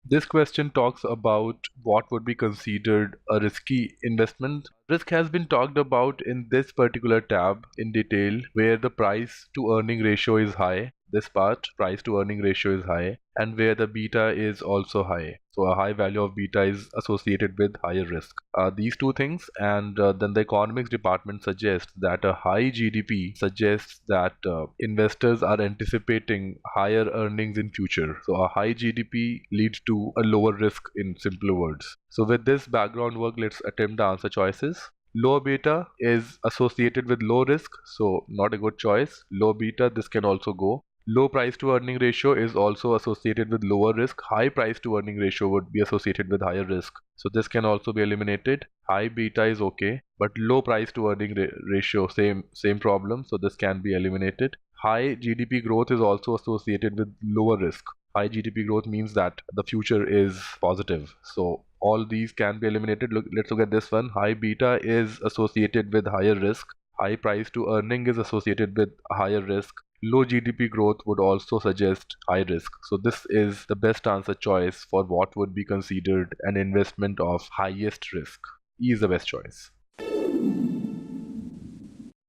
This question talks about what would be considered a risky investment. Risk has been talked about in this particular tab in detail, where the price to earning ratio is high. This part, price to earning ratio is high, and where the beta is also high. So a high value of beta is associated with higher risk. These two things, and then the economics department suggests that a high GDP suggests that investors are anticipating higher earnings in future. So a high GDP leads to a lower risk, in simpler words. So with this background work, let's attempt the answer choices. Low beta is associated with low risk, so not a good choice. Low beta, this can also go. Low price to earning ratio is also associated with lower risk. High price to earning ratio would be associated with higher risk. So this can also be eliminated. High beta is okay, but low price to earning ratio, same problem. So this can be eliminated. High GDP growth is also associated with lower risk. High GDP growth means that the future is positive. So all these can be eliminated. Let's look at this one. High beta is associated with higher risk. High price to earning is associated with higher risk. Low GDP growth would also suggest high risk. So this is the best answer choice for what would be considered an investment of highest risk. E is the best choice.